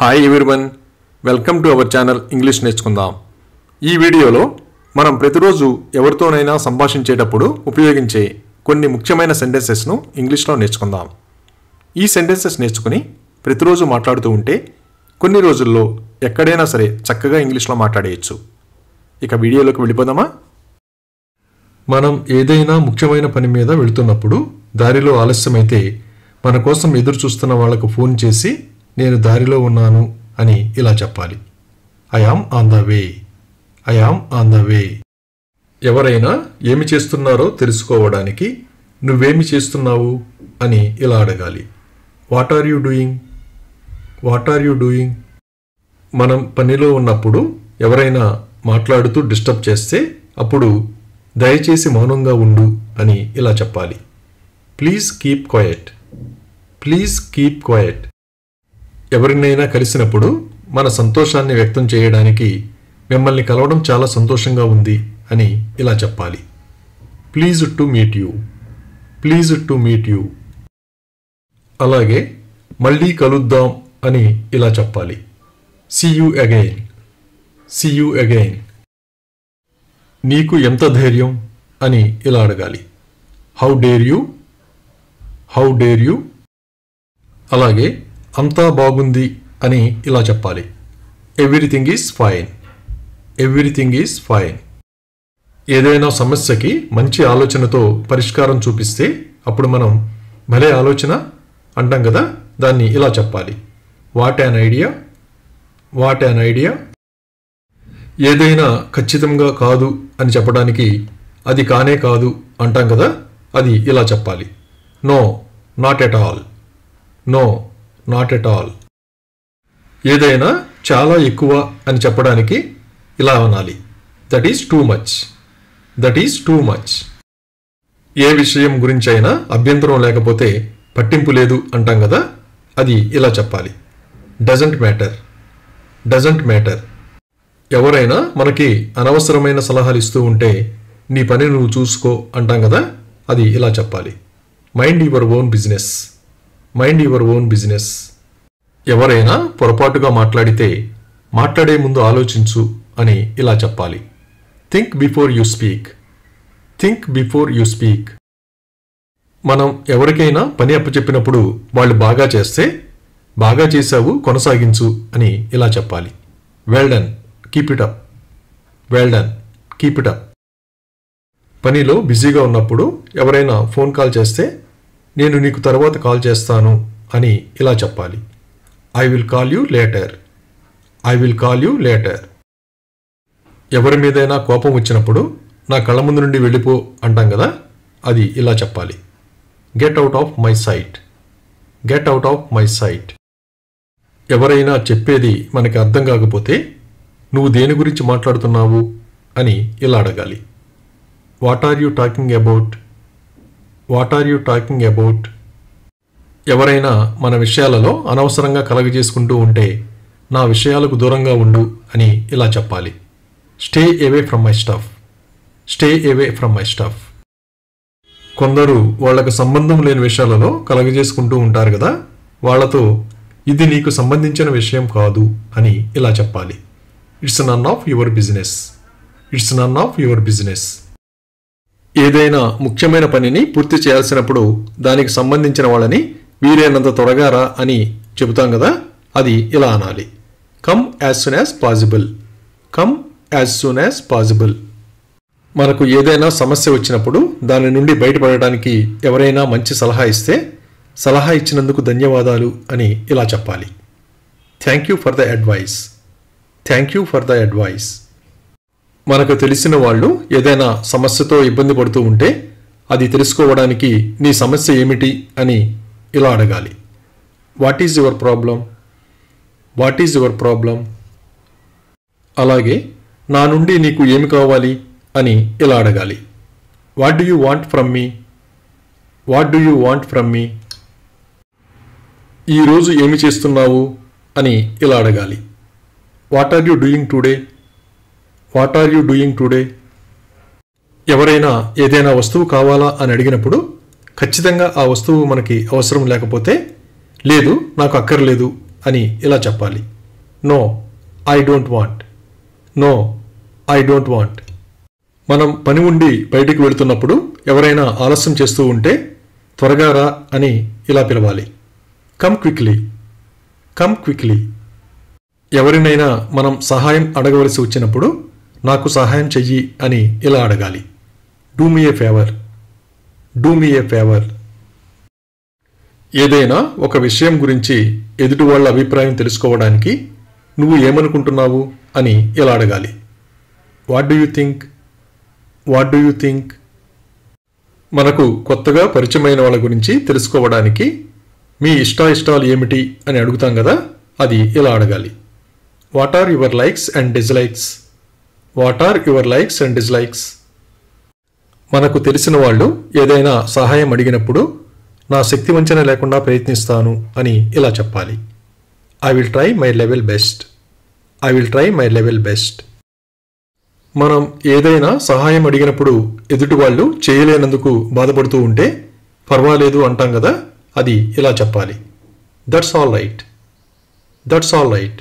Hi everyone, welcome to our channel English నేర్చుకుందాం. ఈ వీడియోలో మనం ప్రతిరోజు ఎవరితోనైనా సంభాషించేటప్పుడు ఉపయోగించే కొన్ని ముఖ్యమైన సెంటెన్సెస్ను ఇంగ్లీష్లో నేర్చుకుందాం. ఈ సెంటెన్సెస్ నేర్చుకుని ప్రతిరోజు మాట్లాడుతూ ఉంటే కొన్ని రోజుల్లో ఎక్కడైనా సరే చక్కగా ఇంగ్లీష్లో మాట్లాడేయచ్చు. ఇక వీడియోలోకి వెళ్ళిపోదామా? మనం ఏదైనా ముఖ్యమైన పని మీద వెళుతున్నప్పుడు దారిలో ఆలస్యమైతే మన కోసం ఎదురు చూస్తున్న వాళ్లకు ఫోన్ చేసి నేను దారిలో ఉన్నాను అని ఇలా చెప్పాలి. I am on the way, I am on the way. ఎవరైనా ఏమి చేస్తున్నారో తెలుసుకోవడానికి నువ్వేమి చేస్తున్నావు అని ఇలా అడగాలి. What are you doing, what are you doing. మనం పనిలో ఉన్నప్పుడు ఎవరైనా మాట్లాడుతూ డిస్టర్బ్ చేస్తే అప్పుడు దయచేసి మౌనంగా ఉండు అని ఇలా చెప్పాలి. Please keep quiet, please keep quiet. ఎవరినైనా కలిసినప్పుడు మన సంతోషాన్ని వ్యక్తం చేయడానికి మిమ్మల్ని కలవడం చాలా సంతోషంగా ఉంది అని ఇలా చెప్పాలి. Please to meet you, please to meet you. అలాగే మళ్ళీ కలుద్దాం అని ఇలా చెప్పాలి. See you again, see you again. నీకు ఎంత ధైర్యం అని ఇలా అడగాలి. How dare you, how dare you. అలాగే అంతా బాగుంది అని ఇలా చెప్పాలి. Everything is fine, everything is fine. ఏదైనా సమస్యకి మంచి ఆలోచనతో పరిష్కారం చూపిస్తే అప్పుడు మనం భలే ఆలోచన అంటాం కదా, దాన్ని ఇలా చెప్పాలి. What an idea, what an idea. ఏదైనా ఖచ్చితంగా కాదు అని చెప్పడానికి అది కానే కాదు అంటాం కదా, అది ఇలా చెప్పాలి. No, not at all, no, not at all. ఏదైనా చాలా ఎక్కువ అని చెప్పడానికి ఇలా అనాలి. That is too much, that is too much. ఏ విషయం గురించైనా అభ్యంతరం లేకపోతే పట్టింపు లేదు అంటాం కదా, అది ఇలా చెప్పాలి. Doesn't matter, doesn't matter. ఎవరైనా మనకి అనవసరమైన సలహాలు ఇస్తూ ఉంటే నీ పని నువ్వు చూసుకో అంటాం కదా, అది ఇలా చెప్పాలి. Mind your own business, mind your own business. ఎవరైనా పొరపాటుగా మాట్లాడితే మాట్లాడే ముందు ఆలోచించు అని ఇలా చెప్పాలి. Think before you speak, think before you speak. మనం ఎవరికైనా పని అప్పచెప్పినప్పుడు వాళ్ళు బాగా చేస్తే బాగా చేశావు కొనసాగించు అని ఇలా చెప్పాలి. Well done, keep it up, well done, keep it up. పనిలో బిజీగా ఉన్నప్పుడు ఎవరైనా ఫోన్ కాల్ చేస్తే నేను నీకు తర్వాత కాల్ చేస్తాను అని ఇలా చెప్పాలి. I will call you later, I will call you later. ఎవరి మీదైనా కోపం వచ్చినప్పుడు నా కళ్ళ ముందు నుండి వెళ్ళిపో అంటాం కదా, అది ఇలా చెప్పాలి. Get out of my sight, get out of my sight. ఎవరైనా చెప్పేది మనకి అర్థం కాకపోతే నువ్వు దేని గురించి మాట్లాడుతున్నావు అని ఇలా అడగాలి. What are you talking about, what are you talking about. ఎవరైనా మన విషయాలలో అనవసరంగా కలగజేసుకుంటూ ఉంటే నా విషయాలకు దూరంగా ఉండు అని ఇలా చెప్పాలి. Stay away from my stuff, stay away from my stuff. కొందరు వాళ్లకు సంబంధం లేని విషయాలలో కలగజేసుకుంటూ ఉంటారు కదా, వాళ్లతో ఇది నీకు సంబంధించిన విషయం కాదు అని ఇలా చెప్పాలి. It's none of your business, it's none of your business. ఏదైనా ముఖ్యమైన పనిని పూర్తి చేయాల్సినప్పుడు దానికి సంబంధించిన వాళ్ళని వీలైనంత త్వరగా రా అని చెబుతాం కదా, అది ఇలా అనాలి. Come as soon as possible, come as soon as possible. మనకు ఏదైనా సమస్య వచ్చినప్పుడు దాని నుండి బయటపడడానికి ఎవరైనా మంచి సలహా ఇస్తే సలహా ఇచ్చినందుకు ధన్యవాదాలు అని ఇలా చెప్పాలి. Thank you for the advice, thank you for the advice. మనకు తెలిసిన వాళ్ళు ఏదైనా సమస్యతో ఇబ్బంది పడుతూ ఉంటే అది తెలుసుకోవడానికి నీ సమస్య ఏమిటి అని ఇలా అడగాలి. What is your problem, what is your problem. అలాగే నా నుండి నీకు ఏమి కావాలి అని ఇలా అడగాలి. What do you want from me, what do you want from me. ఈరోజు ఏమి చేస్తున్నావు అని ఇలా అడగాలి. What are you doing today, what are you doing today. ఎవరైనా ఏదైనా వస్తువు కావాలా అని అడిగినప్పుడు ఖచ్చితంగా ఆ వస్తువు మనకి అవసరం లేకపోతే లేదు నాకు అక్కర్లేదు అని ఇలా చెప్పాలి. No I don't want. No I don't want. మనం పని ఉండి బయటికి వెళుతున్నప్పుడు ఎవరైనా ఆలస్యం చేస్తూ ఉంటే త్వరగా రా అని ఇలా పిలవాలి. Come quickly. Come quickly. ఎవరినైనా మనం సహాయం అడగవలసి వచ్చినప్పుడు నాకు సహాయం చెయ్యి అని ఇలా అడగాలి. Do me A favour. Do me A favour. ఏదైనా ఒక విషయం గురించి ఎదుటి వాళ్ళ అభిప్రాయం తెలుసుకోవడానికి నువ్వు ఏమనుకుంటున్నావు అని ఇలా అడగాలి. What do you think. What do you think. మనకు కొత్తగా పరిచయమైన వాళ్ళ గురించి తెలుసుకోవడానికి మీ ఇష్టాయిష్టాలు ఏమిటి అని అడుగుతాం కదా, అది ఇలా అడగాలి. What are your likes and dislikes. What are your likes and dislikes. మనకు తెలిసిన వాళ్ళు ఏదైనా సహాయం అడిగినప్పుడు నా శక్తి వంచన లేకుండా ప్రయత్నిస్తాను అని ఇలా చెప్పాలి. I will try my level best. I will try my level best. మనం ఏదైనా సహాయం అడిగినప్పుడు ఎదుటి వాళ్ళు చేయలేనందుకు బాధపడుతూ ఉంటే పర్వాలేదు అంటాం కదా, అది ఇలా చెప్పాలి. That's all right. That's all right.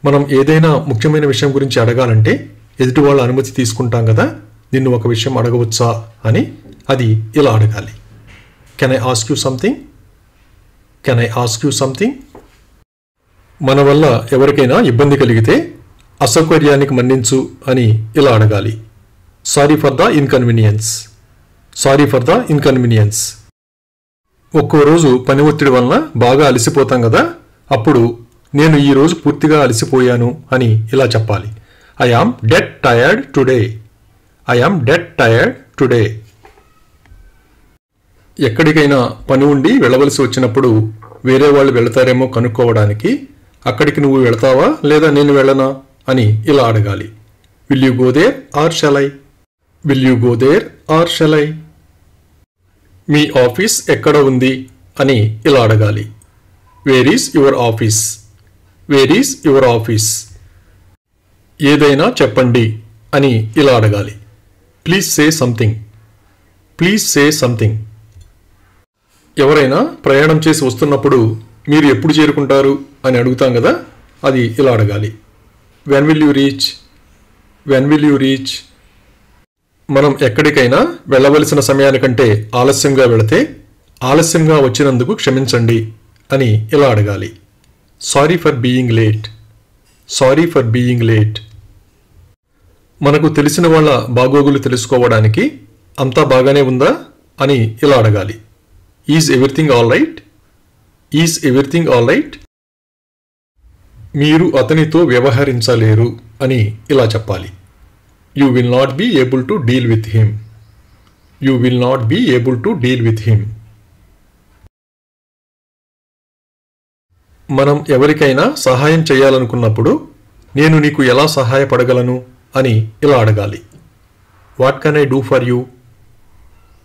మనం ఏదైనా ముఖ్యమైన విషయం గురించి అడగాలంటే ఎదుటి వాళ్ళ అనుమతి తీసుకుంటాం కదా, నిన్ను ఒక విషయం అడగవచ్చా అని, అది ఇలా అడగాలి. Can I ask you something. Can I ask you something. మన వల్ల ఎవరికైనా ఇబ్బంది కలిగితే అసౌకర్యానికి మన్నించు అని ఇలా అడగాలి. Sorry for the inconvenience. Sorry for the inconvenience. ఒక్కో రోజు పని ఒత్తిడి వలన బాగా అలసిపోతాం కదా, అప్పుడు నేను ఈ రోజు పూర్తిగా అలసిపోయాను అని ఇలా చెప్పాలి. I yam dead tired today. I am dead tired today. ఎక్కడికైనా పని ఉండి వెళ్ళవలసి వచ్చినప్పుడు వేరే వాళ్ళు వెళతారేమో కనుక్కోవడానికి అక్కడికి నువ్వు వెళతావా లేదా నేను వెళ్ళనా అని ఇలా అడగాలి. Will you go there or shall I. Will you go there or shall I. మీ ఆఫీస్ ఎక్కడ ఉంది అని ఇలా అడగాలి. Where is your office. Where is your office. ఏదైనా చెప్పండి అని ఇలా అడగాలి. Please say something. Please say something. ఎవరైనా ప్రయాణం చేసి వస్తున్నప్పుడు మీరు ఎప్పుడు చేరుకుంటారు అని అడుగుతాం కదా, అది ఇలా అడగాలి. When will you reach. When will you reach. మనం ఎక్కడికైనా వెళ్ళవలసిన సమయానికంటే ఆలస్యంగా వెళితే ఆలస్యంగా వచ్చినందుకు క్షమించండి అని ఇలా అడగాలి. Sorry for being late. Sorry for being late. మనకు తెలిసిన వాళ్ళ బాగోగులు తెలుసుకోవడానికి అంతా బాగానే ఉందా అని ఇలా అడగాలి. Is everything all right. Is everything all right. మీరు అతనితో వ్యవహరించలేరు అని ఇలా చెప్పాలి. You will not be able to deal with him. You will not be able to deal with him. మనం ఎవరికైనా సహాయం చేయాలనుకున్నప్పుడు నేను నీకు ఎలా సహాయపడగలను అని ఇలా అడగాలి. What can I do for you.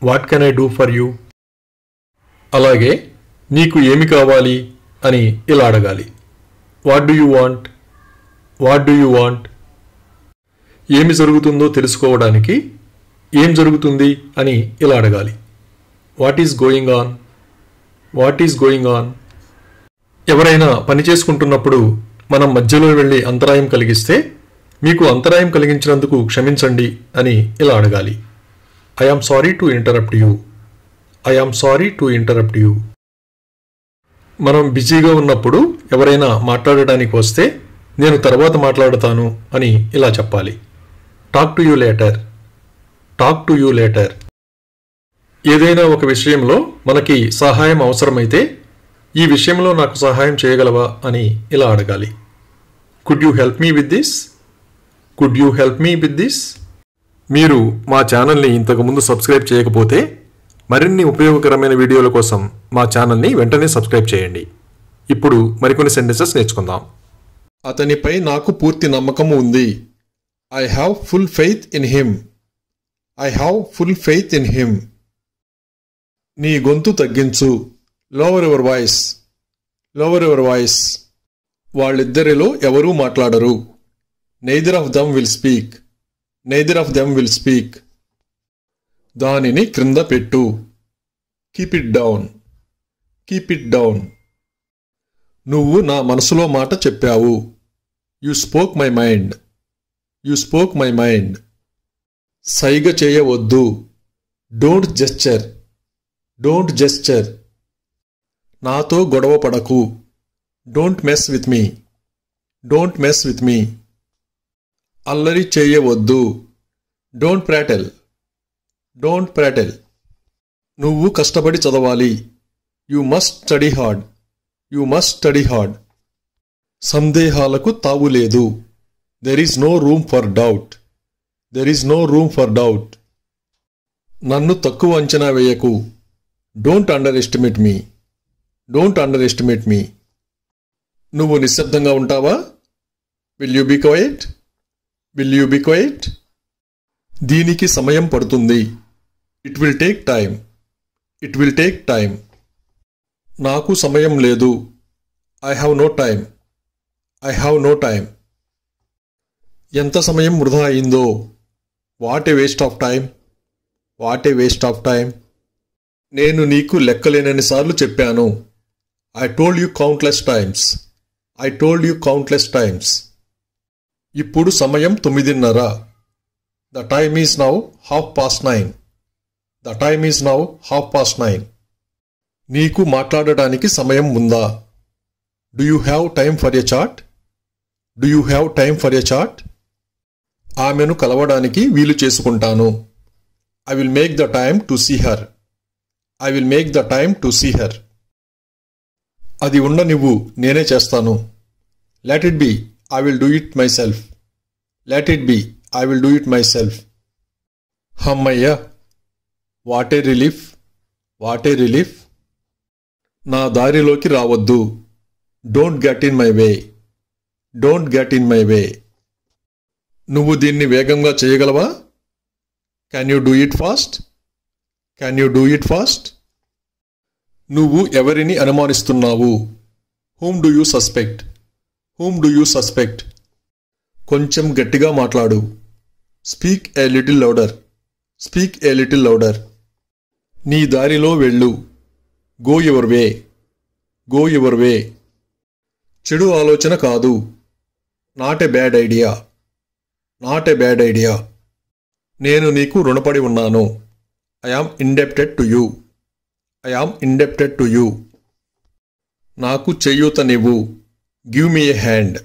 What can I do for you. అలాగే నీకు ఏమి కావాలి అని ఇలా అడగాలి. What do you want. What do you want. ఏమి జరుగుతుందో తెలుసుకోవడానికి ఏం జరుగుతుంది అని ఇలా అడగాలి. What is going on. What is going on. ఎవరైనా పని చేసుకుంటున్నప్పుడు మనం మధ్యలో వెళ్ళి అంతరాయం కలిగిస్తే మీకు అంతరాయం కలిగించినందుకు క్షమించండి అని ఇలా అడగాలి. I am sorry to interrupt you. I am sorry to interrupt you. మనం బిజీగా ఉన్నప్పుడు ఎవరైనా మాట్లాడటానికి వస్తే నేను తర్వాత మాట్లాడతాను అని ఇలా చెప్పాలి. Talk to you later. Talk to you later. ఏదైనా ఒక విషయంలో మనకి సహాయం అవసరమైతే ఈ విషయంలో నాకు సహాయం చేయగలవా అని ఇలా అడగాలి. Could you help me with this. Could you help me with this. మీరు మా ఛానల్ని ఇంతకుముందు సబ్స్క్రైబ్ చేయకపోతే మరిన్ని ఉపయోగకరమైన వీడియోల కోసం మా ఛానల్ని వెంటనే సబ్స్క్రైబ్ చేయండి. ఇప్పుడు మరికొన్ని సెంటెన్సెస్ నేర్చుకుందాం. అతనిపై నాకు పూర్తి నమ్మకం ఉంది. I have full faith in him. I have full faith in him. నీ గొంతు తగ్గించు. Lower your voice. Lower your voice. వాళ్ళిద్దరిలో ఎవరూ మాట్లాడరు. Neither of them will speak. Neither of them will speak. దానిని క్రింద పెట్టు. Keep it down. Keep it down. నువ్వు నా మనసులో మాట చెప్పావు. You spoke my mind. You spoke my mind. సైగ చేయవద్దు. Don't gesture. Don't gesture. నాతో గొడవ పడకు. Don't mess with me. Don't mess with me. అల్లరి చేయవద్దు. Don't prattle. Don't prattle. నువ్వు కష్టపడి చదవాలి. You must study hard. You must study hard. సందేహాలకు తావులేదు. There is no room for doubt. There is no room for doubt. నన్ను తక్కువ అంచనా వేయకు. Don't underestimate me. Don't underestimate me. నువ్వు నిశ్శబ్దంగా ఉంటావా? Will you be quiet? Will you be quiet? దీనికి సమయం పడుతుంది. It will take time. It will take time. నాకు సమయం లేదు. I have no time. I have no time. ఎంత సమయం వృధా అయిందో. What a waste of time. What a waste of time. నేను నీకు లెక్కలేనన్నిసార్లు చెప్పాను. I told you countless times. I told you countless times. ఇప్పుడు సమయం 9:30. The time is now 9:30. The time is now 9:30. నీకు మాట్లాడటానికి సమయం ఉందా? Do you have time for a chat? Do you have time for a chat? ఆమెను కలవడానికి వీలు చేసుకుంటాను. I will make the time to see her. I will make the time to see her. అది ఉండనివ్వు, నేనే చేస్తాను. Let it be. I will do it myself. Let it be. I will do it myself. హమ్మయ్య. What a relief. What a relief. నా దారిలోకి రావద్దు. Don't get in my way. Don't get in my way. నువ్వు దీన్ని వేగంగా చేయగలవా? Can you do it fast? Can you do it fast? నువ్వు ఎవరిని అనుమానిస్తున్నావు? Whom do you suspect? Whom do you suspect? కొంచెం గట్టిగా మాట్లాడు. Speak a little louder. Speak a little louder. నీ దారిలో వెళ్ళు. Go your way. Go your way. చెడు ఆలోచన కాదు. Not a bad idea. Not a bad idea. నేను నీకు రుణపడి ఉన్నాను. I am indebted to you. I am indebted to you. నాకు చేయూతనివ్వు. Give me a hand.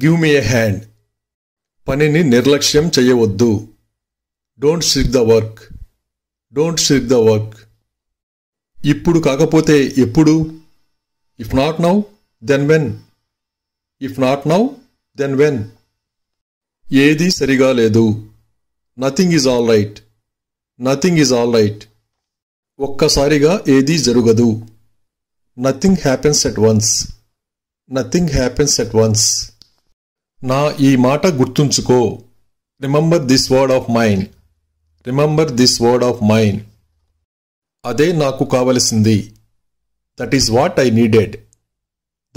Give me a hand. పనిని నిర్లక్ష్యం చేయవద్దు. Don't shirk the work. Don't shirk the work. ఇప్పుడు కాకపోతే ఎప్పుడు? If not now then when. If not now then when. ఏదీ సరిగా లేదు. Nothing is all right. Nothing is all right. ఒక్కసారిగా ఏదీ జరగదు. Nothing happens at once. Nothing happens at once. నా ఈ మాట గుర్తుంచుకో. Remember this word of mine. Remember this word of mine. అదే నాకు కావలసింది. That is what I needed.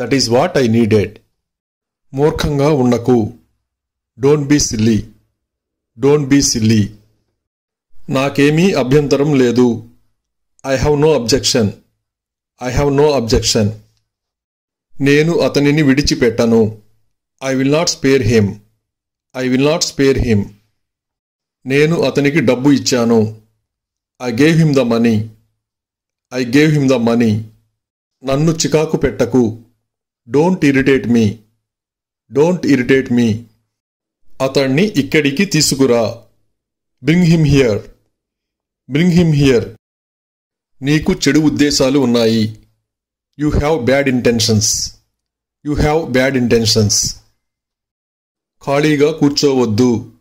That is what I needed. మూర్ఖంగా ఉండకు. Don't be silly. Don't be silly. నాకేమీ అభ్యంతరం లేదు. I have no objection. I have no objection. నేను అతనిని విడిచిపెట్టను. I will not spare him. I will not spare him. నేను అతనికి డబ్బు ఇచ్చాను. I gave him the money. I gave him the money. నన్ను చికాకు పెట్టకు. Don't irritate me. Don't irritate me. అతన్ని ఇక్కడికి తీసుకురా. Bring him here. Bring him here. నీకు చెడు ఉద్దేశాలు ఉన్నాయి. You have bad intentions. You have bad intentions. ఖాళీగా కూర్చోవద్దు.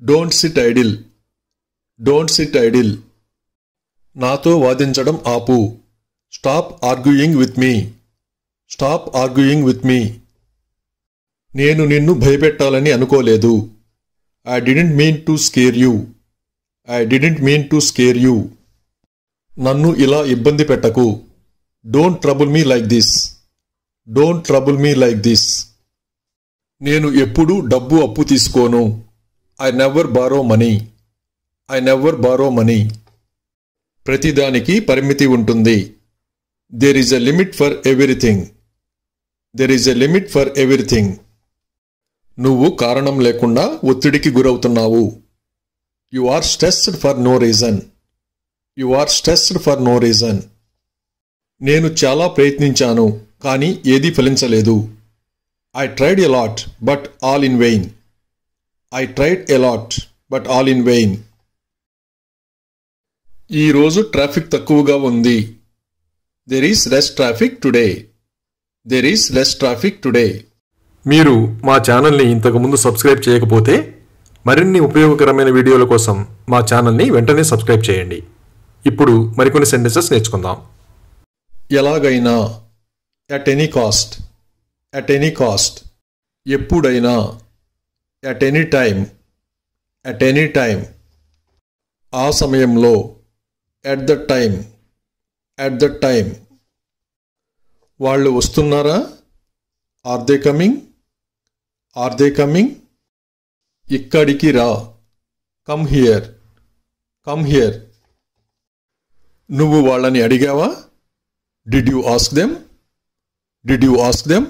Don't sit idle. Don't sit idle. నాతో వాదించడం ఆపు. Stop arguing with me. Stop arguing with me. నేను నిన్ను భయపెట్టాలని అనుకోలేదు. I didn't mean to scare you. I didn't mean to scare you. నన్ను ఇలా ఇబ్బంది పెట్టకు. Don't trouble me like this. Don't trouble me like this. నేను ఎప్పుడూ డబ్బు అప్పు తీసుకోను. I never borrow money. I never borrow money. ప్రతిదానికి పరిమితి ఉంటుంది. There is a limit for everything. There is a limit for everything. నువ్వు కారణం లేకుండా ఒత్తిడికి గురవుతున్నావు. You are stressed for no reason. You are stressed for no reason. నేను చాలా ప్రయత్నించాను కానీ ఏదీ ఫలించలేదు. I tried a lot but all in vain. I tried a lot but all in vain. ఈ రోజు ట్రాఫిక్ తక్కువగా ఉంది. There is less traffic today. There is less traffic today. మీరు మా ఛానల్ని ఇంతకుముందు సబ్స్క్రైబ్ చేయకపోతే మరిన్ని ఉపయోగకరమైన వీడియోల కోసం మా ఛానల్ని వెంటనే సబ్స్క్రైబ్ చేయండి. ఇప్పుడు మరికొన్ని సెంటెన్సెస్ నేర్చుకుందాం. ఎలాగైనా, at any cost, at any cost. ఎప్పుడైనా, at any time, at any time. ఆ సమయంలో, at the time, at the time. వాళ్ళు వస్తున్నారా? Are they coming? Are they coming? ఇక్కడికి రా. Come here. Come here. నువ్వు వాళ్ళని అడిగావా? Did you ask them? Did you ask them?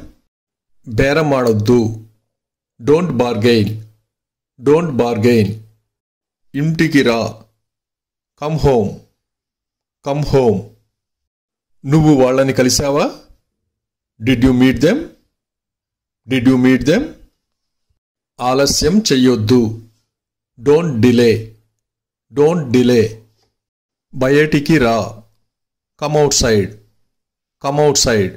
బేరం ఆడొద్దు. Don't bargain. Don't bargain. ఇంటికి రా. Come home. Come home. నువ్వు వాళ్ళని కలిసావా? Did you meet them? Did you meet them? ఆలస్యం చెయ్యొద్దు. Don't delay. Don't delay. బయటికి రా. Come outside. Come outside.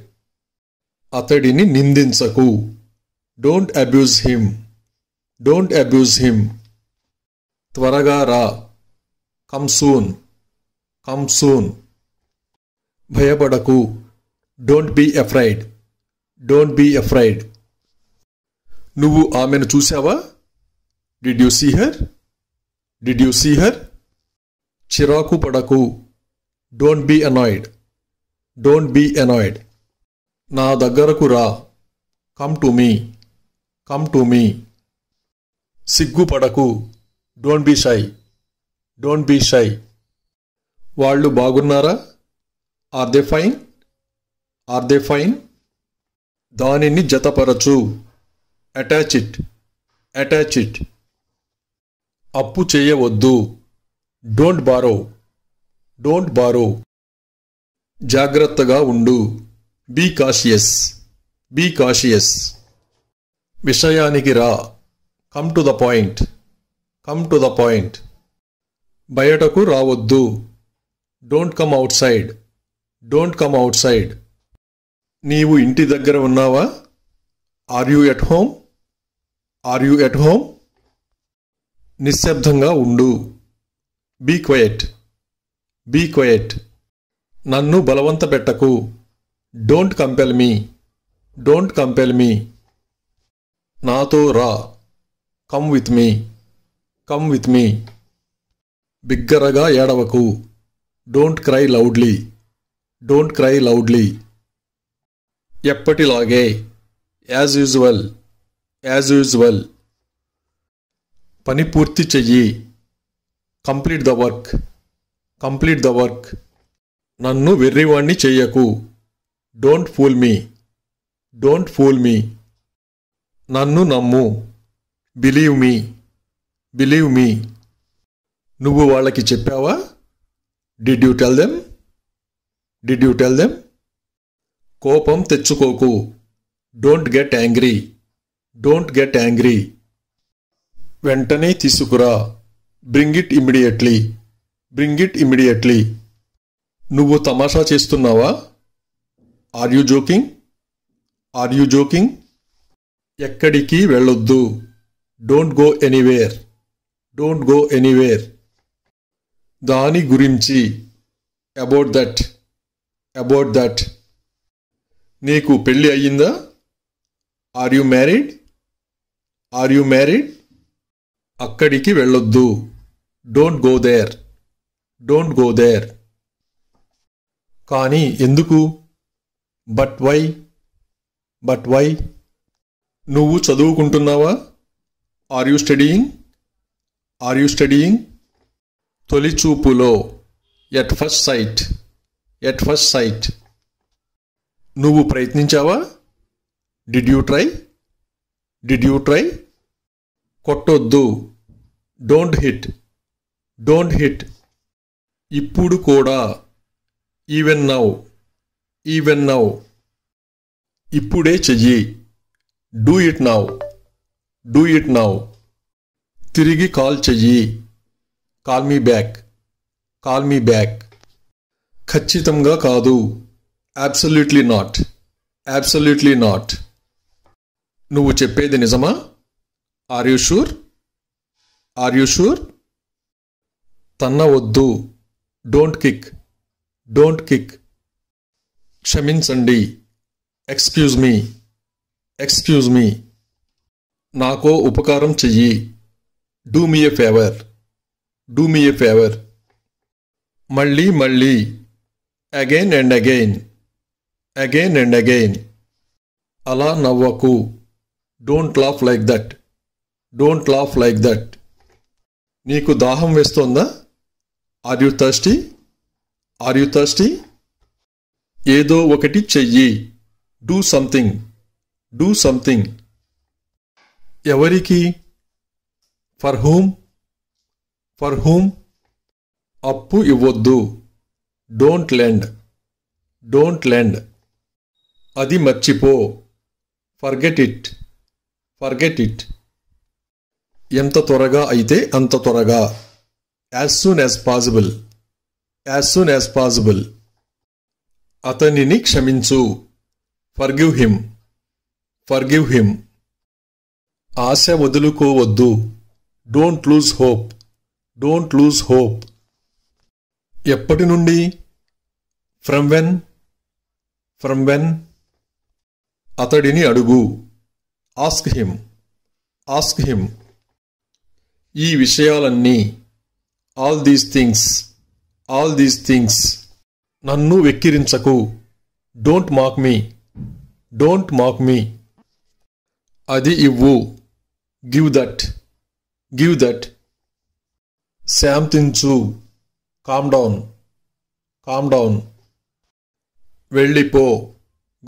అతడిని నిందించకు. Don't abuse him. Don't abuse him. త్వరగా రా. Come soon. Come soon. భయపడకు. Don't be afraid. Don't be afraid. నువ్వు ఆమెను చూసావా? Did you see her? Did you see her? చిరాకు పడకు. Don't be annoyed. Don't be annoyed. నా దగ్గరకు రా. Come to me. Come to me. సిగ్గుపడకు. Don't be shy. Don't be shy. వాళ్ళు బాగున్నారా? Are they fine? Are they fine? దానిని జతపరచు. Attach it. Attach it. అప్పు చేయవద్దు. Don't borrow. Don't borrow. జాగ్రత్తగా ఉండు. Be cautious. Be cautious. విషయానికి రా. Come to the point. Come to the point. బయటకు రావద్దు. Don't come outside. Don't come outside. నీవు ఇంటి దగ్గర ఉన్నావా? Are you at home? Are you at home? నిశ్శబ్దంగా ఉండు. Be quiet. Be quiet. నన్ను బలవంత పెట్టకు. Don't compel me. Don't compel me. నాతో రా. Come with me. Come with me. బిగ్గరగా ఏడవకు. Don't cry loudly. Don't cry loudly. ఎప్పటిలాగే. As usual. As usual. పని పూర్తి చెయ్యి. Complete the work. Complete the work. నన్ను వెర్రివాణ్ణి చెయ్యకు. Don't fool me. Don't fool me. నన్ను నమ్ము. Believe me. Believe me. నువ్వు వాళ్ళకి చెప్పావా? Did you tell them? Did you tell them? కోపం తెచ్చుకోకు. Don't get angry. Don't get angry. వెంటనే తీసుకురా. Bring it immediately. Bring it immediately. నువ్వు తమాషా చేస్తున్నావా? Are you joking? Are you joking? ఎక్కడికి వెళ్ళొద్దు. Don't go anywhere. Don't go anywhere. దాని గురించి. About that. About that. నీకు పెళ్ళి అయ్యిందా? Are you married? Are you married? అక్కడికి వెళ్ళొద్దు. Don't go there. Don't go there. కానీ ఎందుకు? But why? But why? నువ్వు చదువుకుంటున్నావా? Are you studying? Are you studying? తొలి చూపులో. At first sight. At first sight. నువ్వు ప్రయత్నించావా? Did you try? Did you try? కొట్టొద్దు. Don't hit. Don't hit. ఇప్పుడు కూడా. Even now. Even now. ఇప్పుడే చెయ్యి. Do it now. Do it now. తిరిగి కాల్ చెయ్యి. Call me back. Call me back. ఖచ్చితంగా కాదు. Absolutely not. Absolutely not. నువ్వు చెప్పేది నిజమా? Are you sure? Are you sure? తన్నవద్దు. Don't kick. Don't kick. క్షమించండి. Excuse me. Excuse me. నాకో ఉపకారం చెయ్యి. Do me a favour. Do me a favour. మళ్ళీ మళ్ళీ. Again and again. Again and again. అలా నవ్వకు. Don't laugh like that. Don't laugh like that. నీకు దాహం వేస్తోందా? Are you thirsty? Are you thirsty? ఏదో ఒకటి చెయ్యి. Do something. Do something. ఎవరికి? For whom? For whom? అప్పు ఇవ్వొద్దు. Don't lend. Don't lend. అది మర్చిపో. Forget it. Forget it. ఎంత త్వరగా అయితే అంత త్వరగా. As soon as possible. As soon as possible. అతనిని క్షమించు. Forgive him. Forgive him. ఆశ వదులుకోవద్దు. Don't lose hope. Don't lose hope. ఎప్పటి నుండి? From when? From when? అతడిని అడుగు. Ask him. Ask him. ఈ విషయాలన్నీ. All these things. All these things. నన్ను వెక్కిరించకు. Don't mock me. Don't mock me. అది ఇవ్వు. Give that. Give that. శాంతించు. Calm down. Calm down. వెళ్ళిపో.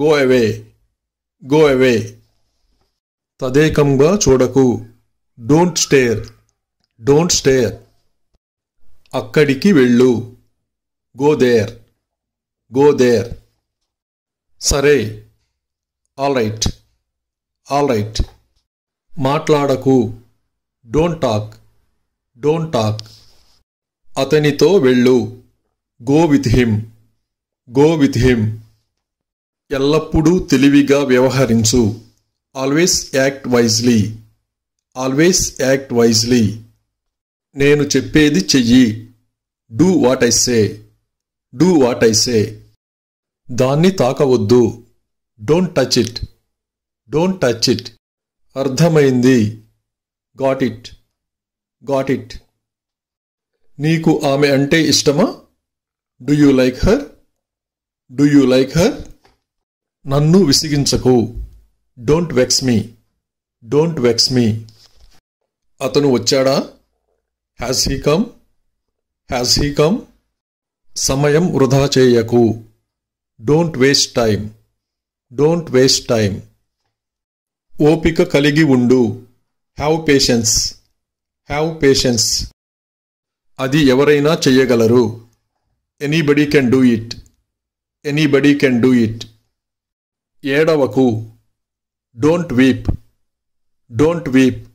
Go away. Go away. తదేకంగా చూడకు. Don't stare. Don't stare. అక్కడికి వెళ్ళు. Go there. Go there. సరే. All right. All right. మాట్లాడకు. Don't talk. Don't talk. అతనితో వెళ్ళు. Go with him. Go with him. ఎల్లప్పుడూ తెలివిగా వ్యవహరించు. Always act wisely. Always act wisely. నేను చెప్పేది చెయ్యి. Do what I say. Do what I say. దాన్ని తాకవద్దు. Don't touch it. Don't touch it. అర్థమైంది. Got it. Got it. నీకు ఆమె అంటే ఇష్టమా? Do you like her? Do you like her? నన్ను విసిగించకు. Don't vex me. Don't vex me. అతను వచ్చాడా? Has he come? Has he come? సమయం వృధా చేయకు. Don't waste time. Don't waste time. ఓపిక కలిగి ఉండు. Have patience. Have patience. అది ఎవరైనా చెయ్యగలరు. Anybody can do it. Anybody can do it. ఏడవకు. Don't weep. డోంట్ వీప్.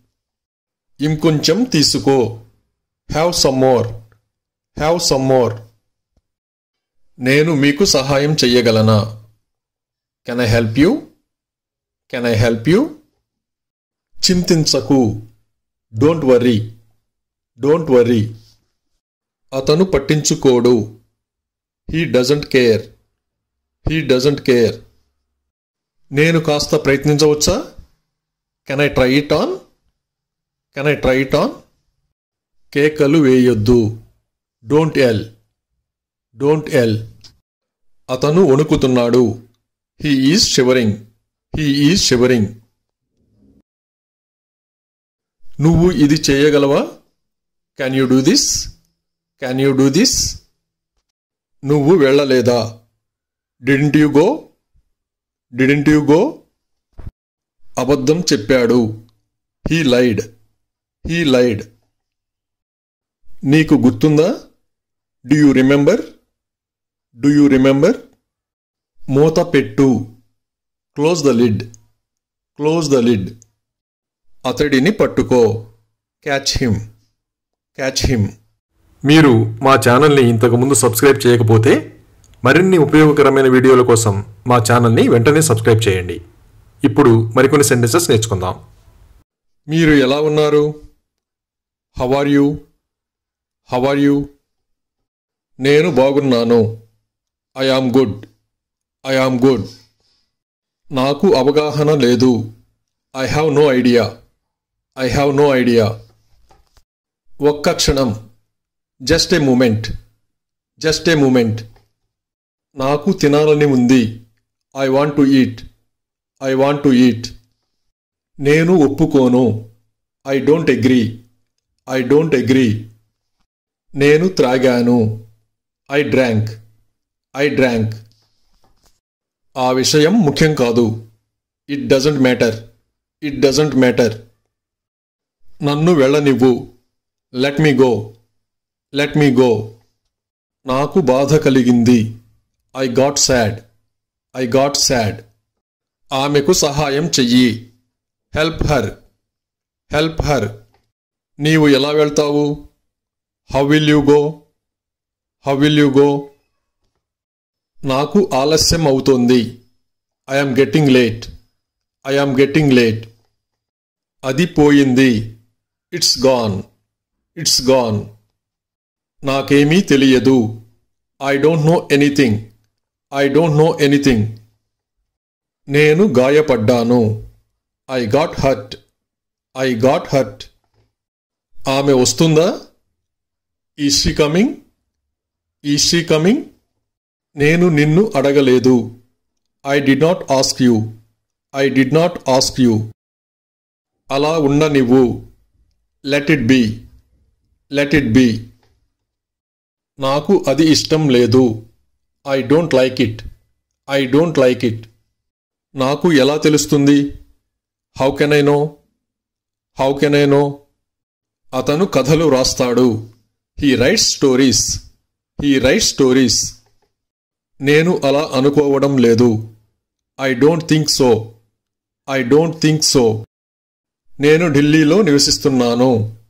ఇంకొంచెం తీసుకో. Have some more. Have some more. నేను మీకు సహాయం చెయ్యగలనా? Can I help you? Can I help you? చింతించకు. Don't worry. Don't worry. అతను పట్టించుకోడు. He doesn't care. He doesn't care. నేను కాస్త ప్రయత్నించవచ్చా? Can I try it on? Can I try it on? కేకలు వేయొద్దు. Don't yell. Don't yell. అతను వణుకుతున్నాడు. He is shivering. He is shivering. నువ్వు ఇది చేయగలవా? Can you do this? Can you do this? నువ్వు వెళ్ళలేదా? Didn't you go? Didn't you go? అబద్ధం చెప్పాడు. హీ లైడ్. హీ లైడ్. నీకు గుర్తుందా? Do you remember? Do you remember? మూత పెట్టు. Close the lid. Close the lid. అతడిని పట్టుకో. Catch him. Catch him. మీరు మా ఛానల్ని ఇంతకుముందు సబ్స్క్రైబ్ చేయకపోతే మరిన్ని ఉపయోగకరమైన వీడియోల కోసం మా ఛానల్ని వెంటనే సబ్స్క్రైబ్ చేయండి. ఇప్పుడు మరికొన్ని సెంటెన్సెస్ నేర్చుకుందాం. మీరు ఎలా ఉన్నారు? How are you? How are you? నేను బాగున్నాను. I am good. I am good. నాకు అవగాహన లేదు. I have no idea. I have no idea. ఒక్క క్షణం. Just a moment. Just a moment. నాకు తినాలని ఉంది. I want to eat. I want to eat. నేను ఒప్పుకోను. I don't agree. I don't agree. నేను త్రాగాను. I drank. I drank. ఆ విషయం ముఖ్యం కాదు. It doesn't matter. It doesn't matter. నన్ను వెళ్ళనివ్వు. Let me go. Let me go. నాకు బాధ కలిగింది. I got sad. I got sad. ఆమెకు సహాయం చెయ్యి. Help her. Help her. నీవు ఎలా వెళ్తావు? How will you go? How will you go? నాకు ఆలస్యం అవుతోంది. I am getting late. I am getting late. అది పోయింది. It's gone. It's gone. నాకేమీ తెలియదు. I don't know anything. I don't know anything. నేను గాయపడ్డాను. I got hurt. I got hurt. ఆమె వస్తుందా? Is she coming? Is she coming? నేను నిన్ను అడగలేదు. I did not ask you. I did not ask you. అలా ఉండనివ్వు. Let it be. Let it be. నాకు అది ఇష్టం లేదు. I don't like it. I don't like it. నాకు ఎలా తెలుస్తుంది? How can I know? How can I know? అతను కథలు రాస్తాడు. He writes stories. He writes stories. నేను అలా అనుకోవడం లేదు. I don't think so. I don't think so. నేను ఢిల్లీలో నివసిస్తున్నాను.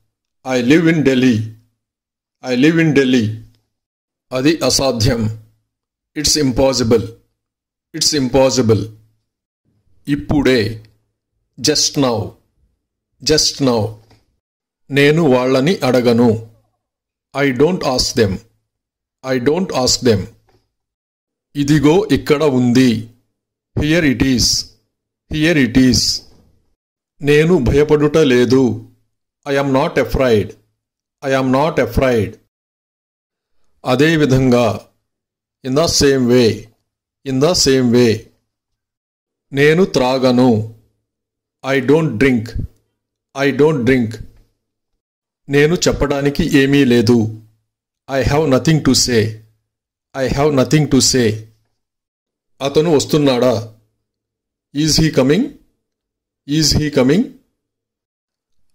I live in Delhi. I live in Delhi. అది అసాధ్యం. It's impossible. It's impossible. ఇప్పుడే. Just now. Just now. నేను వాళ్ళని అడగను. I don't ask them. I don't ask them. ఇదిగో ఇక్కడ ఉంది. Here it is. Here it is. నేను భయపడుట లేదు. I am not afraid. I am not afraid. అదేవిధంగా. In the same way. In the same way. నేను త్రాగను. I don't drink. I don't drink. నేను చెప్పడానికి ఏమీ లేదు. I have nothing to say. I have nothing to say. అతను వస్తున్నాడా? Is he coming? Is he coming?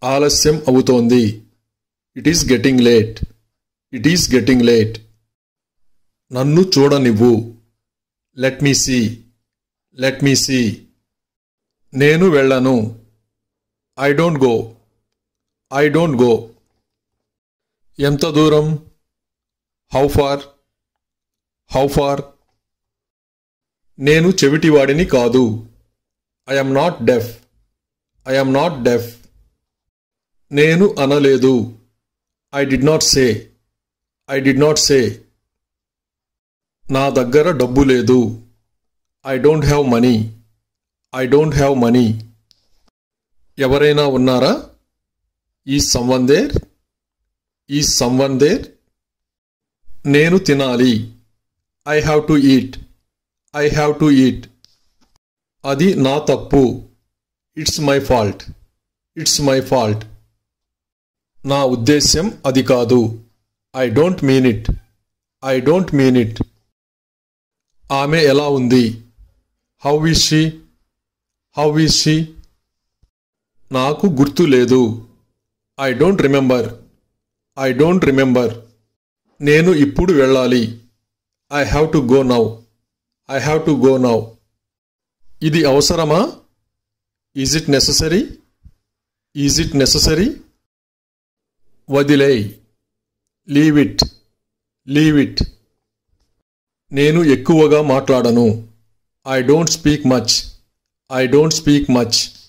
ఆలస్యం అవుతోంది. It is getting late. It is getting late. నన్ను చూడనివ్వు. Let me see. Let me see. నేను వెళ్ళను. I don't go. I don't go. ఎంత దూరం? How far? How far? నేను చెవిటివాడిని కాదు. I am not deaf. I am not డెఫ్. నేను అనలేదు. I did not say. I did not say. నా దగ్గర డబ్బు లేదు. I don't have money. I don't have money. ఎవరైనా ఉన్నారా? Is someone there? Is someone there? నేను తినాలి. I have to eat. I have to eat. అది నా తప్పు. It's my fault. It's my fault. నా ఉద్దేశ్యం అది కాదు. I don't mean it. I don't mean it. ఆమె ఎలా ఉంది? How is she? How is she? నాకు గుర్తు లేదు. I don't remember. I don't remember. నేను ఇప్పుడు వెళ్ళాలి. I have to go now. I have to go now. ఇది అవసరమా? Is it necessary? Is it necessary? వదిలేయ్. Leave it. Leave it. నేను ఎక్కువగా మాట్లాడను. I don't speak much. I don't speak much.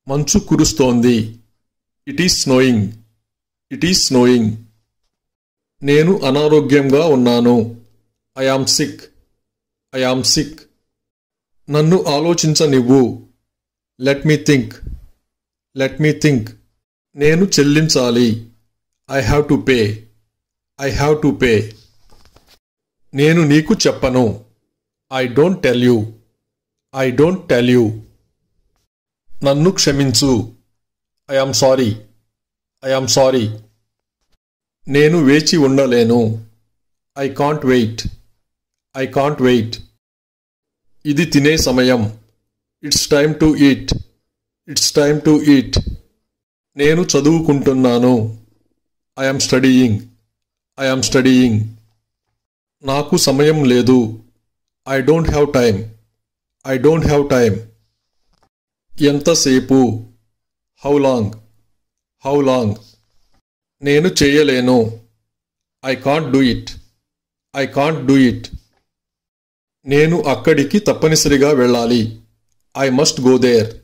మంచు కురుస్తోంది. It is snowing. It is snowing. నేను అనారోగ్యంగా ఉన్నాను. I am sick. I am sick. నన్ను ఆలోచించనివ్వు. Let me think. Let me think. నేను చెల్లించాలి. I have to pay. I have to pay. నేను నీకు చెప్పను. I don't tell you. I don't tell you. నన్ను క్షమించు. I am sorry. I am sorry. నేను వేచి ఉండలేను. I can't wait. I can't wait. ఇది తినే సమయం. It's time to eat. It's time to eat. నేను చదువుకుంటున్నాను. I am studying. I am studying. నాకు సమయం లేదు. I don't have time. I don't have time. ఎంతసేపు? How long. How long. నేను చేయలేను. I can't do it. I can't do it. నేను అక్కడికి తప్పనిసరిగా వెళ్ళాలి. I must go there.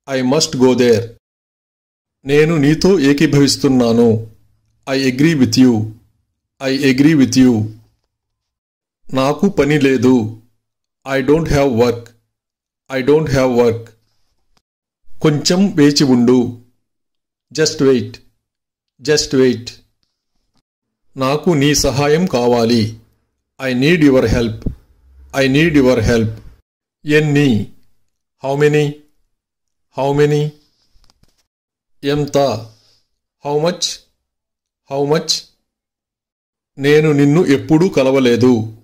I must go there. నేను నీతో ఏకీభవిస్తున్నాను. I agree with you. I agree with you. నాకు పని లేదు. I don't have work. I don't have work. కొంచెం వేచి ఉండు. Just wait. Just wait. నాకు నీ సహాయం కావాలి. I need your help. I need your help. ఎన్ని? How many? How many? ఎంత? How much? How much? నేను నిన్ను ఎప్పుడూ కలవలేదు.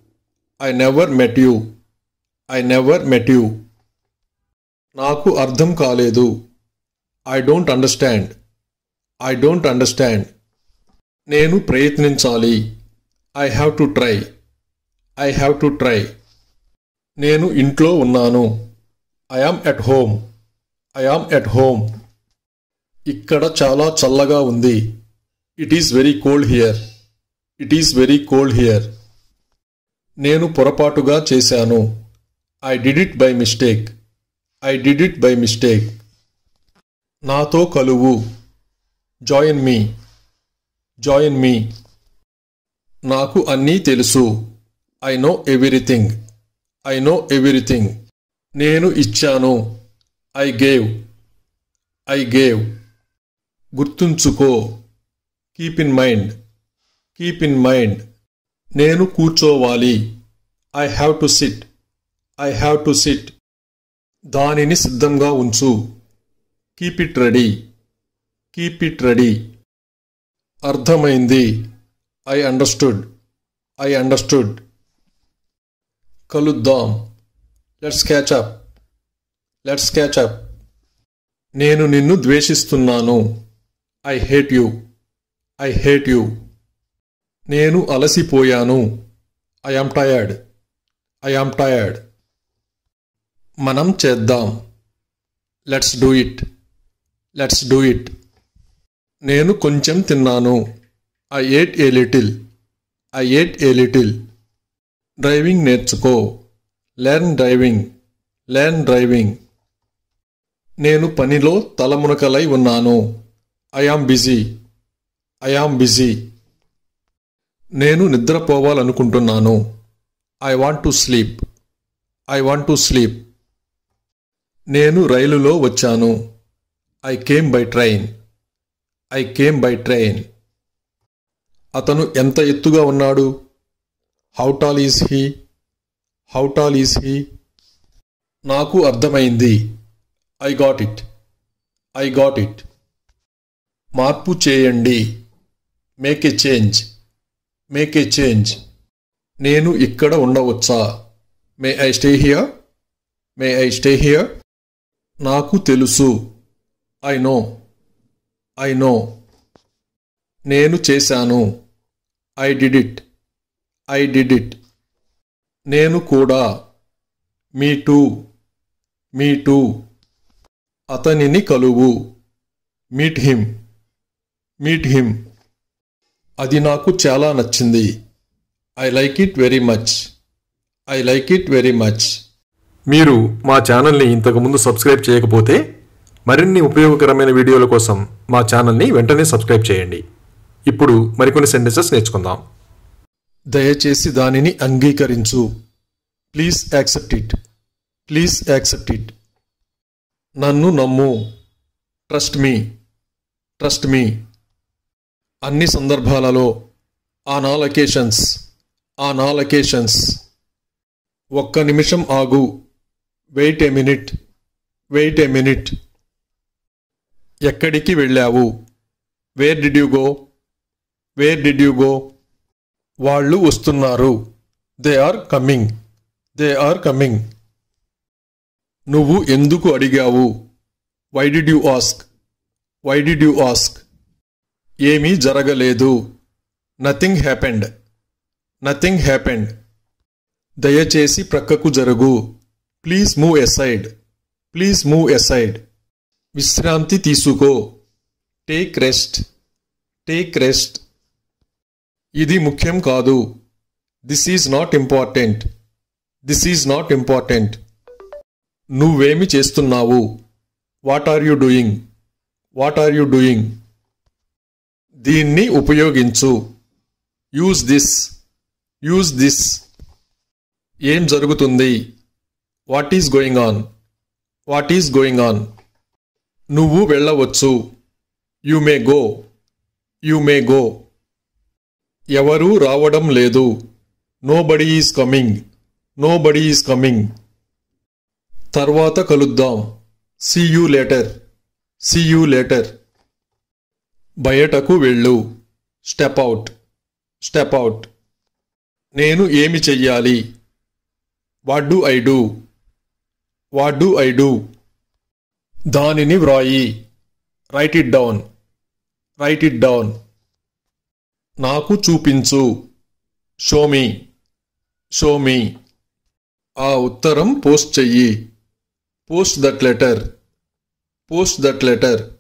I never met you. I never met you. నాకు అర్థం కాలేదు. I don't understand. I don't understand. నేను ప్రయత్నించాలి. I have to try. I have to try. నేను ఇంట్లో ఉన్నాను. I am at home. I am at home. ఇక్కడ చాలా చల్లగా ఉంది. It is very cold here. It is very cold here. నేను పొరపాటుగా చేశాను. I did it by mistake. I did it by mistake. నాతో కలువు. Join me. Join me. నాకు అన్నీ తెలుసు. I know everything. I know everything. నేను ఇచ్చాను. I gave. I gave. గుర్తుంచుకో. Keep in mind. Keep in mind. నేను కూర్చోవాలి. I have to sit. I have to sit. దానిని సిద్ధంగా ఉంచు. Keep it ready. Keep it ready. అర్థమైంది. I understood. I understood. కలుద్దాం. Let's catch up. Let's catch up. నేను నిన్ను ద్వేషిస్తున్నాను. I hate you. I hate you. నేను అలసిపోయాను. I am tired. I am tired. మనం చేద్దాం. Let's do it. Let's do it. నేను కొంచెం తిన్నాను. I ate a little. I ate a little. Driving నేర్చుకో. Learn driving. Learn driving. నేను పనిలో తలమునకలై ఉన్నాను. I am busy. I am busy. నేను నిద్రపోవాలనుకుంటున్నాను. I want to sleep. I want to sleep. నేను రైలులో వచ్చాను. I came by train. I came by train. అతను ఎంత ఎత్తుగా ఉన్నాడు? How tall is he? How tall is he? నాకు అర్థమైంది. I got it. I got it. మార్పు చేయండి. Make a change. Make a change. నేను ఇక్కడ ఉండవచ్చా? May I stay here? May I stay here? నాకు తెలుసు. I know. I know. నేను చేశాను. I did it. I did it. నేను కూడా. Me too. Me too. అతనిని కలువు. Meet him. Meet him. అది నాకు చాలా నచ్చింది. I like it very much. I like it very much. మీరు మా ఛానల్ని ఇంతకుముందు సబ్స్క్రైబ్ చేయకపోతే మరిన్ని ఉపయోగకరమైన వీడియోల కోసం మా ఛానల్ని వెంటనే సబ్స్క్రైబ్ చేయండి. ఇప్పుడు మరికొన్ని సెంటెన్సెస్ నేర్చుకుందాం. దయచేసి దానిని అంగీకరించు. Please accept it. Please accept it. నన్ను నమ్ము. Trust me. Trust me. అన్ని సందర్భాలలో. On all occasions. On all occasions. ఒక్క నిమిషం ఆగు. Wait a minute. Wait a minute. ఎక్కడికి వెళ్ళావు? Where did you go? Where did you go? వాళ్ళు వస్తున్నారు. They are coming. They are coming. నువ్వు ఎందుకు అడిగావు? Why did you ask? Why did you ask? ఏమీ జరగలేదు. Nothing happened. Nothing happened. దయచేసి ప్రక్కకు జరుగు. Please move aside. Please move aside. విశ్రాంతి తీసుకో. Take rest. Take rest. ఇది ముఖ్యం కాదు. This is not important. This is not important. నువ్వేమి చేస్తున్నావు? What are you doing? What are you doing? దీన్ని ఉపయోగించు. Use this. Use this. ఏం జరుగుతుంది? What is going on? What is going on? నువ్వు వెళ్ళవచ్చు. You may go. You may go. ఎవరూ రావడం లేదు. Nobody is coming. Nobody is coming. తర్వాత కలుద్దాం. See you later. See you later. బయటకు వెళ్ళు. Step out. Step out. నేను ఏమి చెయ్యాలి? What do I do? What do I do? దానిని వ్రాయి. Write it down. Write it down. నాకు చూపించు. Show me. Show me. ఆ ఉత్తరం పోస్ట్ చెయ్యి. Post that letter. Post that letter.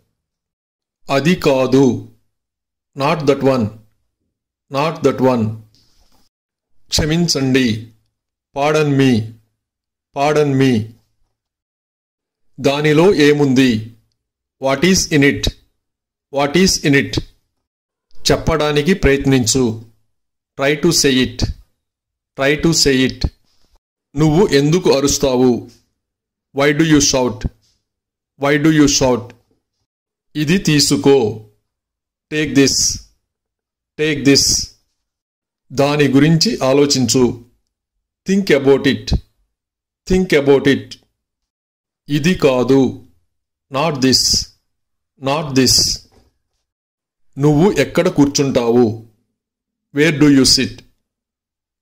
అది కాదు. Not that one. Not that one. క్షమించండి. Pardon me. Pardon me. దానిలో ఏముంది? What is in it? What is in it? చెప్పడానికి ప్రయత్నించు. Try to say it. Try to say it. నువ్వు ఎందుకు అరుస్తావు? Why do you shout? Why do you shout? ఇది తీసుకో. Take this. Take this. దాని గురించి ఆలోచించు. Think about it. Think about it. ఇది కాదు. Not this. Not this. నువ్వు ఎక్కడ కూర్చుంటావు? Where do you sit?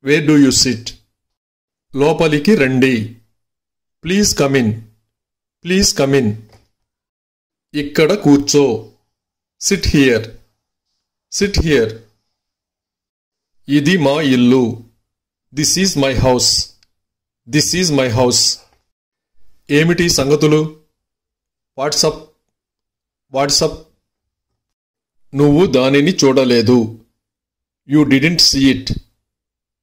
Where do you sit? లోపలికి రండి. Please come in. Please come in. ఇక్కడ కూర్చో. Sit here. Sit here. ఇది మా ఇల్లు. This is my house. This is my house. ఏమిటి సంగతులు? వాట్సప్. వాట్సప్. నువ్వు దానిని చూడలేదు. You didn't see it.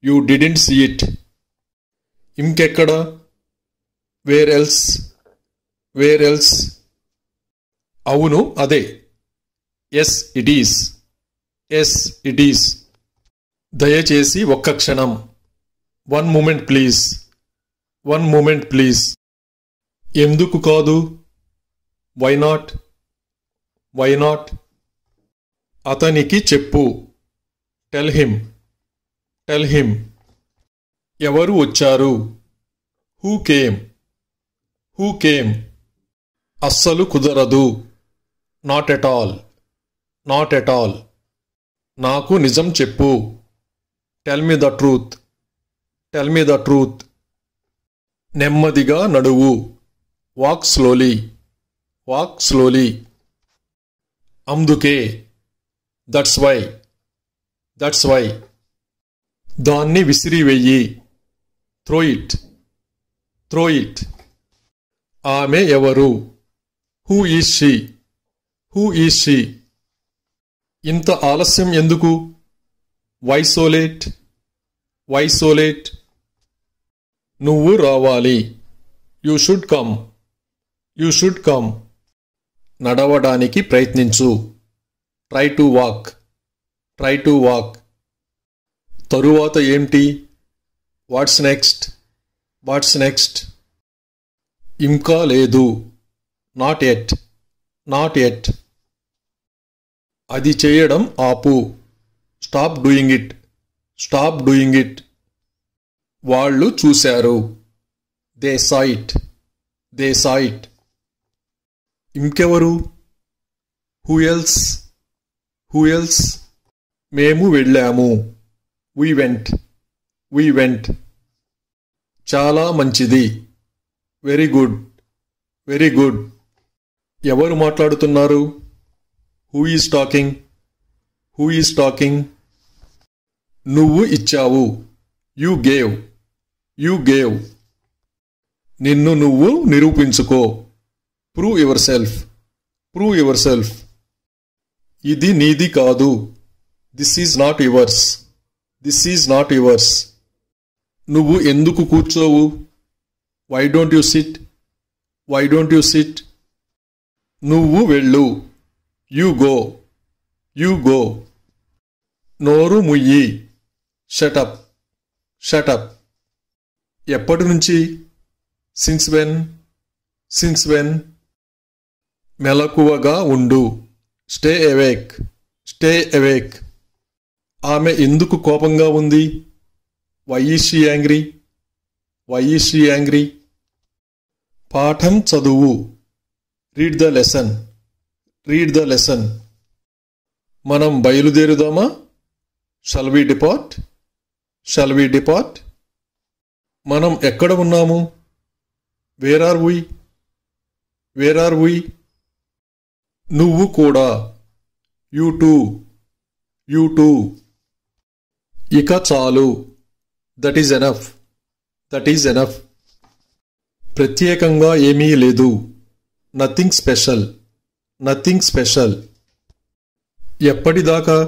You didn't see it. ఇంకెక్కడ? Where else. Where else. అవును అదే. Yes it is. Yes it is. దయచేసి ఒక్క క్షణం. One moment please. One moment please. ఎందుకు కాదు? Why not? Why not? అతనికి చెప్పు. Tell him. Tell him. ఎవరు వచ్చారు? Who came. Who came. అస్సలు కుదరదు. Not at all. Not at all. నాకు నిజం చెప్పు. Tell me the truth. Tell me the truth. నెమ్మదిగా నడువు. Walk slowly. Walk slowly. అందుకే, దట్స్ వై, దట్స్ వై. దాన్ని విసిరివెయ్యి, త్రో ఇట్, త్రో ఇట్. ఆమె ఎవరు, who is she, who is she. ఇంత ఆలస్యం ఎందుకు, why so late, why so late. నువ్వు రావాలి, you should come, you should come. నడవడానికి ప్రయత్నించు, try to walk, try to walk. తరువాత ఏంటి, వాట్స్ నెక్స్ట్, వాట్స్ నెక్స్ట్. ఇంకా లేదు, నాట్ ఎట్, నాట్ ఎట్. అది చేయడం ఆపు, stop doing it, stop doing it. వాళ్ళు చూశారు, they saw it, they saw it. ఇంకెవరు, హూ ఎల్స్, హూ ఎల్స్. మేము వెళ్ళాము, వీ వెంట్, వీ వెంట్. చాలా మంచిది, వెరీ గుడ్, వెరీ గుడ్. ఎవరు మాట్లాడుతున్నారు, who is talking, who is talking. నువ్వు ఇచ్చావు, యూ గేవ్, యూ గేవ్. నిన్ను నువ్వు నిరూపించుకో, prove yourself, prove yourself. ఇది నీది కాదు, this is not yours, this is not yours. నువ్వు ఎందుకు కూర్చోవు, why don't you sit, why don't you sit. నువ్వు వెళ్ళు, యూ గో, యూ గో. నోరు ముయ్యి, షటప్, షటప్. ఎప్పటి నుంచి, సిన్స్ వెన్, సిన్స్ వెన్. మెలకువగా ఉండు, స్టే అవేక్, స్టే అవేక్. ఆమె ఎందుకు కోపంగా ఉంది, why is she angry, why is she angry. పాఠం చదువు, read the lesson, read the lesson. మనం బయలుదేరుదామా, shall we depart, shall we depart. మనం ఎక్కడ ఉన్నాము, where are we, where are we. నువ్వు కూడా, యూ టూ, యూ టూ. ఇక చాలు, that is enough, that is enough. ప్రత్యేకంగా ఏమీ లేదు, నథింగ్ స్పెషల్, నథింగ్ స్పెషల్. ఎప్పటిదాకా,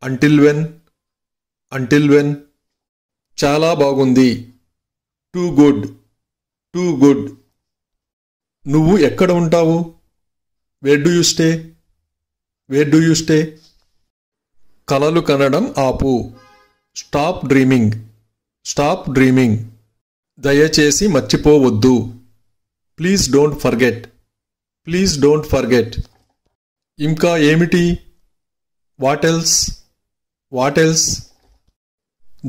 అంటిల్ వెన్, అంటిల్ వెన్. చాలా బాగుంది, టూ గుడ్, టూ గుడ్. నువ్వు ఎక్కడ ఉంటావు, wear do you stay, wear do you stay. కలలు కనడం ఆపు, స్టాప్ డ్రీమింగ్, స్టాప్ డ్రీమింగ్. దయచేసి మర్చిపోవద్దు, please don't forget, please don't forget. ఇంకా ఏమిటి, వాట్ ఎల్స్, వాట్ ఎల్స్.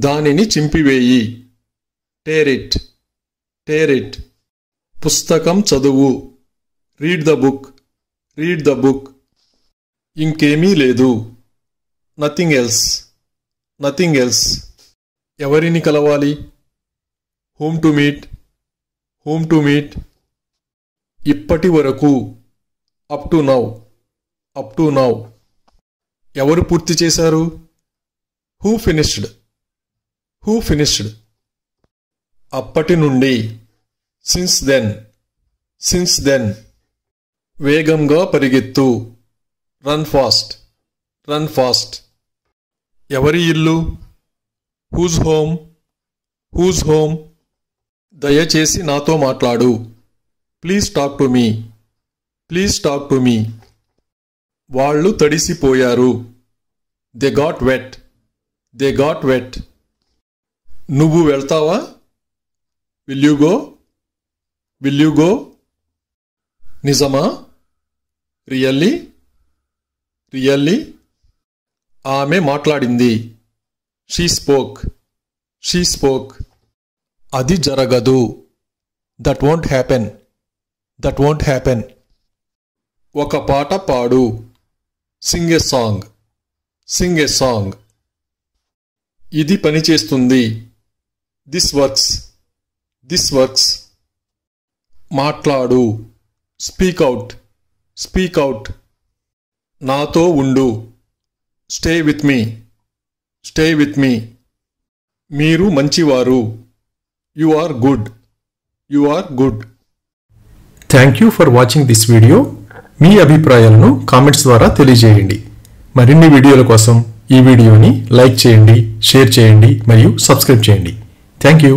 దానిని చింపివేయి, టేర్ ఇట్, టేర్ ఇట్. పుస్తకం చదువు, read the book, read the book. ఇంకేమీ లేదు, నథింగ్ ఎల్స్, నథింగ్ ఎల్స్. ఎవరిని కలవాలి, whom to meet, whom to meet. ఇప్పటి వరకు, up to now, up to now. ఎవరు పూర్తి చేశారు, హూ ఫినిష్డ్, హూ ఫినిష్డ్. అప్పటి నుండి, సిన్స్ దెన్, సిన్స్ దెన్. వేగంగా పరిగెత్తు, రన్ ఫాస్ట్, రన్ ఫాస్ట్. ఎవరి ఇల్లు, హూజ్ హోమ్, హూజ్ హోమ్. దయచేసి నాతో మాట్లాడు, please talk to me, please talk to me. వాళ్ళు తడిసిపోయారు, they got wet, they got wet. నువ్వు వెళ్తావా, will you go, will you go. నిజమా, రియల్లీ, రియల్లీ. ఆమె మాట్లాడింది, షీ స్పోక్, షీ స్పోక్. అది జరగదు, that won't happen, that won't happen. ఒక పాట పాడు, sing a song, sing a song. ఇది పనిచేస్తుంది, దిస్ వర్క్స్, దిస్ వర్క్స్. మాట్లాడు, స్పీక్ అవుట్, స్పీక్ అవుట్. నాతో ఉండు. Stay with me, stay with me. మీరు మంచివారు. You are good, you are good. Thank you for watching this video. మీ అభిప్రాయాలను comments ద్వారా తెలియజేయండి. మరిన్ని వీడియోల కోసం ఈ వీడియోని లైక్ చేయండి, షేర్ చేయండి మరియు సబ్స్క్రైబ్ చేయండి. Thank you.